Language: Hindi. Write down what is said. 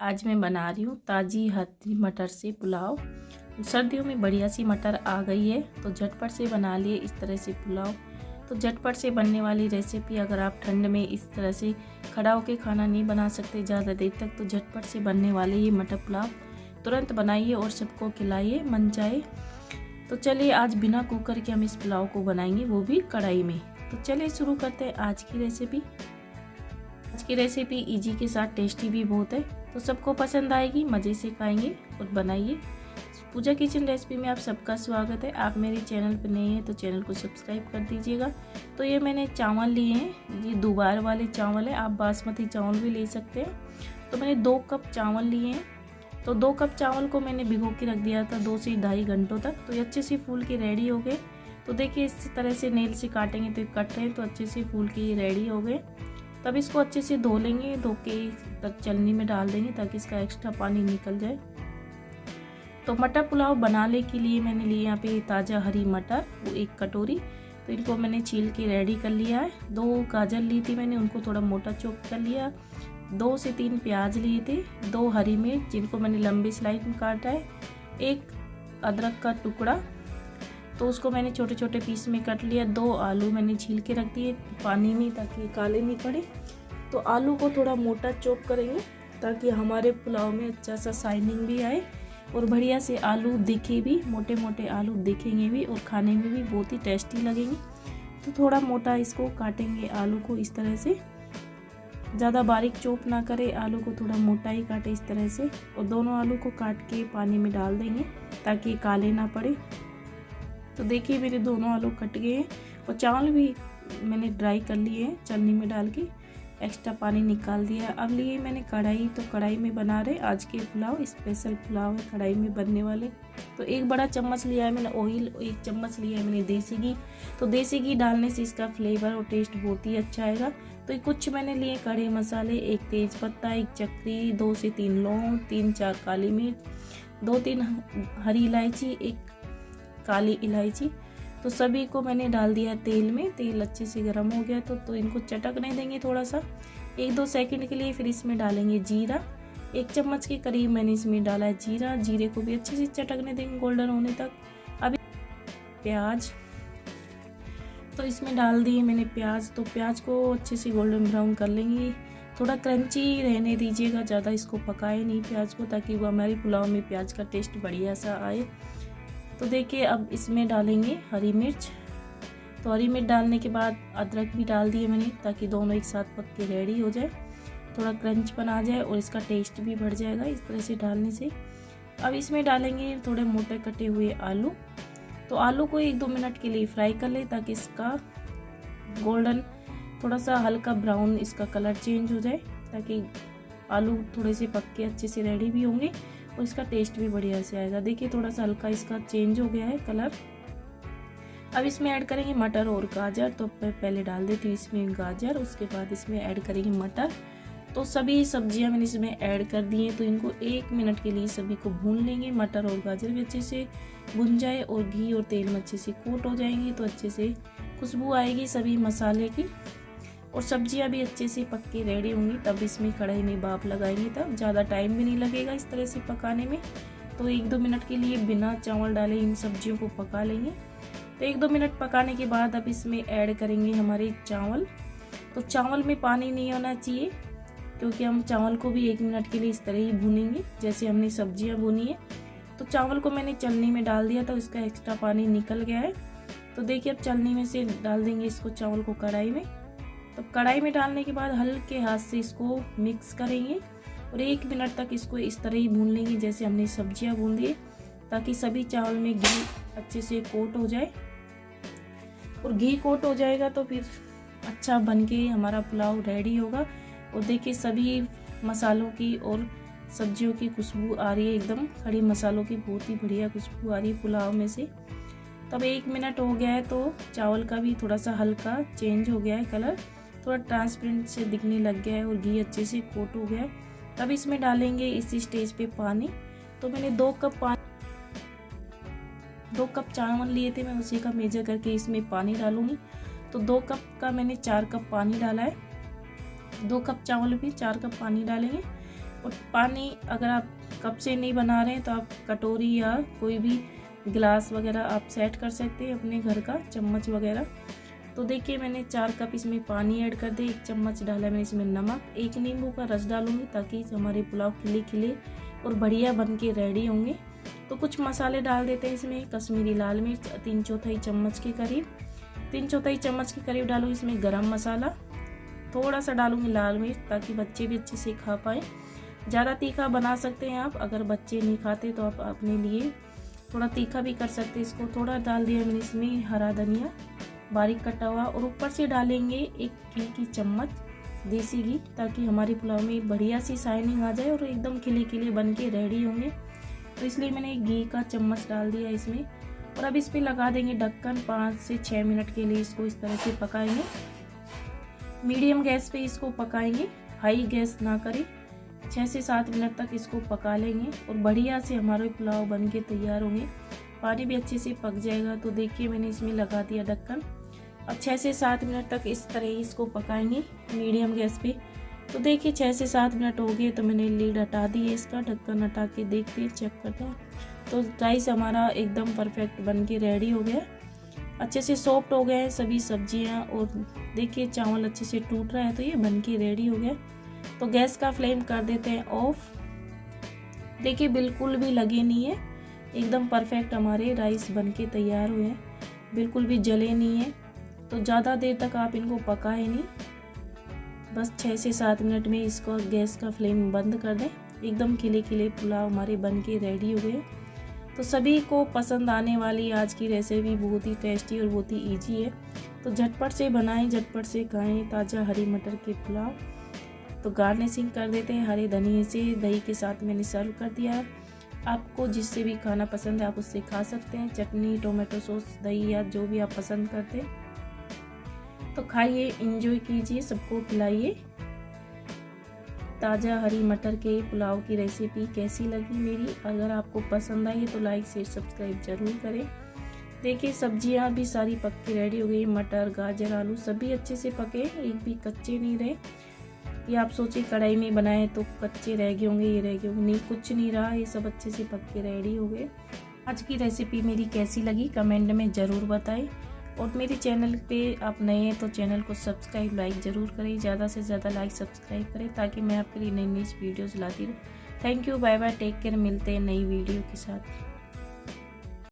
आज मैं बना रही हूँ ताज़ी हरी मटर से पुलाव। सर्दियों में बढ़िया सी मटर आ गई है तो झटपट से बना लिए इस तरह से पुलाव। तो झटपट से बनने वाली रेसिपी अगर आप ठंड में इस तरह से खड़ा होकर खाना नहीं बना सकते ज़्यादा देर तक, तो झटपट से बनने वाले ये मटर पुलाव तुरंत बनाइए और सबको खिलाइए मन चाहे। तो चलिए आज बिना कुकर के हम इस पुलाव को बनाएंगे, वो भी कढ़ाई में। तो चलिए शुरू करते हैं आज की रेसिपी। आज की रेसिपी इजी के साथ टेस्टी भी बहुत है, तो सबको पसंद आएगी, मज़े से खाएंगे और बनाइए। पूजा किचन रेसिपी में आप सबका स्वागत है। आप मेरे चैनल पर नए हैं तो चैनल को सब्सक्राइब कर दीजिएगा। तो ये मैंने चावल लिए हैं, ये दोबार वाले चावल है, आप बासमती चावल भी ले सकते हैं। तो मैंने 2 कप चावल लिए हैं। तो 2 कप चावल को मैंने भिगो के रख दिया था 2 से ढाई घंटों तक। तो ये अच्छे से फूल के रेडी हो गए। तो देखिए इस तरह से नेल से काटेंगे तो कट रहे हैं, तो अच्छे से फूल के रेडी हो गए। तब इसको अच्छे से धो लेंगे, धो के तक चलनी में डाल देंगे ताकि इसका एक्स्ट्रा पानी निकल जाए। तो मटर पुलाव बनाने के लिए मैंने लिए यहाँ पे ताज़ा हरी मटर, वो 1 कटोरी। तो इनको मैंने छील के रेडी कर लिया है। 2 गाजर ली थी मैंने, उनको थोड़ा मोटा चॉप कर लिया। 2 से 3 प्याज लिए थे। 2 हरी मिर्च जिनको मैंने लंबी स्लाइस में काटा है। 1 अदरक का टुकड़ा, तो उसको मैंने छोटे छोटे पीस में कट लिया। 2 आलू मैंने छील के रख दिए पानी में ताकि काले नहीं पड़े। तो आलू को थोड़ा मोटा चॉप करेंगे ताकि हमारे पुलाव में अच्छा सा शाइनिंग भी आए और बढ़िया से आलू दिखे भी, मोटे मोटे आलू दिखेंगे भी और खाने में भी बहुत ही टेस्टी लगेंगे। तो थोड़ा मोटा इसको काटेंगे आलू को इस तरह से, ज़्यादा बारीक चॉप ना करे, आलू को थोड़ा मोटा ही काटे इस तरह से। और दोनों आलू को काट के पानी में डाल देंगे ताकि काले ना पड़े। तो देखिए मेरे दोनों आलू कट गए हैं और चावल भी मैंने ड्राई कर लिए हैं चलनी में डाल के, एक्स्ट्रा पानी निकाल दिया है। अब लिए मैंने कढ़ाई, तो कढ़ाई में बना रहे आज के पुलाव, स्पेशल पुलाव है कढ़ाई में बनने वाले। तो 1 बड़ा चम्मच लिया है मैंने ऑयल, 1 चम्मच लिया है मैंने देसी घी। तो देसी घी डालने से इसका फ्लेवर और टेस्ट बहुत ही अच्छा आएगा। तो कुछ मैंने लिए खड़े मसाले, 1 तेज पत्ता, 1 चक्री, 2 से 3 लौंग, 3-4 काली मिर्च, 2-3 हरी इलायची, 1 काली इलायची। तो सभी को मैंने डाल दिया तेल में। तेल अच्छे से गर्म हो गया तो इनको चटकने देंगे थोड़ा सा 1-2 सेकंड के लिए। फिर इसमें डालेंगे जीरा, 1 चम्मच के करीब मैंने इसमें डाला है जीरा। जीरे को भी अच्छे से चटकने देंगे गोल्डन होने तक। अब प्याज, तो इसमें डाल दिए मैंने प्याज। तो प्याज को अच्छे से गोल्डन ब्राउन कर लेंगे, थोड़ा क्रंची रहने दीजिएगा, ज़्यादा इसको पकाए नहीं प्याज को, ताकि वो हमारी पुलाव में प्याज का टेस्ट बढ़िया सा आए। तो देखिए अब इसमें डालेंगे हरी मिर्च। तो हरी मिर्च डालने के बाद अदरक भी डाल दिए मैंने ताकि दोनों एक साथ पक के रेडी हो जाए, थोड़ा क्रंच बना जाए और इसका टेस्ट भी बढ़ जाएगा इस तरह से डालने से। अब इसमें डालेंगे थोड़े मोटे कटे हुए आलू। तो आलू को 1-2 मिनट के लिए फ्राई कर ले ताकि इसका गोल्डन, थोड़ा सा हल्का ब्राउन इसका कलर चेंज हो जाए, ताकि आलू थोड़े से पक के अच्छे से रेडी भी होंगे और इसका टेस्ट भी बढ़िया से आएगा। देखिए थोड़ा सा हल्का इसका चेंज हो गया है कलर। अब इसमें ऐड करेंगे मटर और गाजर। तो पहले डाल देती हूँ इसमें गाजर, उसके बाद इसमें ऐड करेंगे मटर। तो सभी सब्जियां मैंने इसमें ऐड कर दी हैं। तो इनको 1 मिनट के लिए सभी को भून लेंगे। मटर और गाजर भी अच्छे से भुन जाए और घी और तेल में अच्छे से कोट हो जाएंगे, तो अच्छे से खुशबू आएगी सभी मसाले की और सब्जियां भी अच्छे से पक के रेडी होंगी। तब इसमें कढ़ाई में भाप लगाएंगे, तब ज़्यादा टाइम भी नहीं लगेगा इस तरह से पकाने में। तो 1-2 मिनट के लिए बिना चावल डाले इन सब्जियों को पका लेंगे। तो 1-2 मिनट पकाने के बाद अब इसमें ऐड करेंगे हमारे चावल। तो चावल में पानी नहीं होना चाहिए, क्योंकि हम चावल को भी 1 मिनट के लिए इस तरह ही भूनेंगे जैसे हमने सब्जियां भूनी है। तो चावल को मैंने चलनी में डाल दिया था, उसका एक्स्ट्रा पानी निकल गया है। तो देखिए अब चलनी में से डाल देंगे इसको चावल को कढ़ाई में। तो कढ़ाई में डालने के बाद हल्के हाथ से इसको मिक्स करेंगे और 1 मिनट तक इसको इस तरह ही भून लेंगे जैसे हमने सब्जियां भून दी, ताकि सभी चावल में घी अच्छे से कोट हो जाए। और घी कोट हो जाएगा तो फिर अच्छा बन के हमारा पुलाव रेडी होगा। और देखिए सभी मसालों की और सब्जियों की खुशबू आ रही है, एकदम खड़े मसालों की बहुत ही बढ़िया खुशबू आ रही है पुलाव में से। तब 1 मिनट हो गया है तो चावल का भी थोड़ा सा हल्का चेंज हो गया है कलर, थोड़ा ट्रांसपेरेंट से दिखने लग गया है और घी अच्छे से कोट हो गया है। तब इसमें डालेंगे इसी स्टेज पे पानी। तो मैंने 2 कप चावल लिए थे, मैं उसी का मेजर करके इसमें पानी डालूंगी। तो 2 कप का मैंने 4 कप पानी डाला है। 2 कप चावल भी 4 कप पानी डालेंगे। और पानी अगर आप कप से नहीं बना रहे हैं तो आप कटोरी या कोई भी गिलास वगैरह आप सेट कर सकते हैं अपने घर का, चम्मच वगैरह। तो देखिए मैंने 4 कप इसमें पानी ऐड कर दे, 1 चम्मच डाला मैंने इसमें नमक, 1 नींबू का रस डालूंगी ताकि हमारे पुलाव खिले खिले और बढ़िया बन के रेडी होंगे। तो कुछ मसाले डाल देते हैं इसमें। कश्मीरी लाल मिर्च 3/4 चम्मच के करीब, 3/4 चम्मच के करीब डालूँ इसमें गरम मसाला, थोड़ा सा डालूंगी लाल मिर्च ताकि बच्चे भी अच्छे से खा पाएँ। ज़्यादा तीखा बना सकते हैं आप, अगर बच्चे नहीं खाते तो आप अपने लिए थोड़ा तीखा भी कर सकते हैं। इसको थोड़ा डाल दिया मैंने इसमें हरा धनिया बारीक कटा हुआ, और ऊपर से डालेंगे 1 घी की चम्मच देसी घी ताकि हमारे पुलाव में बढ़िया सी शाइनिंग आ जाए और एकदम खिले खिले बन के रेडी होंगे। तो इसलिए मैंने 1 घी का चम्मच डाल दिया इसमें। और अब इस पर लगा देंगे ढक्कन, 5 से 6 मिनट के लिए इसको इस तरह से पकाएंगे। मीडियम गैस पे इसको पकाएंगे, हाई गैस ना करें। 6 से 7 मिनट तक इसको पका लेंगे और बढ़िया से हमारे पुलाव बन के तैयार होंगे। पानी भी अच्छे से पक जाएगा। तो देखिए मैंने इसमें लगा दिया ढक्कन। अब 6 से 7 मिनट तक इस तरह इसको पकाएंगे मीडियम गैस पे। तो देखिए 6 से 7 मिनट हो गए तो मैंने लीड हटा दी है, इसका ढक्कन हटा के देखते हैं, चेक करते हैं। तो राइस हमारा एकदम परफेक्ट बन के रेडी हो गया, अच्छे से सॉफ्ट हो गए हैं सभी सब्जियां, और देखिए चावल अच्छे से टूट रहा है। तो ये बन के रेडी हो गया। तो गैस का फ्लेम कर देते हैं ऑफ। देखिए बिल्कुल भी लगे नहीं है, एकदम परफेक्ट हमारे राइस बन के तैयार हुए हैं, बिल्कुल भी जले नहीं है। तो ज़्यादा देर तक आप इनको पकाएं नहीं, बस 6 से 7 मिनट में इसको गैस का फ्लेम बंद कर दें। एकदम खिले खिले पुलाव हमारे बन के रेडी हो गए। तो सभी को पसंद आने वाली आज की रेसिपी बहुत ही टेस्टी और बहुत ही ईजी है। तो झटपट से बनाएं, झटपट से खाएं ताज़ा हरी मटर के पुलाव। तो गार्निशिंग कर देते हैं हरे धनिए से, दही के साथ मैंने सर्व कर दिया है। आपको जिससे भी खाना पसंद है आप उससे खा सकते हैं, चटनी, टोमेटो सॉस, दही या जो भी आप पसंद करते हैं। तो खाइए, एंजॉय कीजिए, सबको खिलाइए। ताज़ा हरी मटर के पुलाव की रेसिपी कैसी लगी मेरी? अगर आपको पसंद आई तो लाइक शेयर सब्सक्राइब जरूर करें। देखिए सब्जियां भी सारी पक के रेडी हो गई, मटर, गाजर, आलू सभी अच्छे से पके, एक भी कच्चे नहीं रहे कि आप सोचिए कढ़ाई में बनाए तो कच्चे रह गए होंगे, ये रह गए होंगे, नहीं कुछ नहीं रहा, ये सब अच्छे से पक के रेडी हो गए। आज की रेसिपी मेरी कैसी लगी कमेंट में ज़रूर बताएं। और मेरे चैनल पे आप नए हैं तो चैनल को सब्सक्राइब लाइक ज़रूर करें, ज़्यादा से ज़्यादा लाइक सब्सक्राइब करें ताकि मैं आपके लिए नई नई वीडियोज़ लाती रहूँ। Thank you, bye bye, take care, मिलते हैं नई वीडियो के साथ।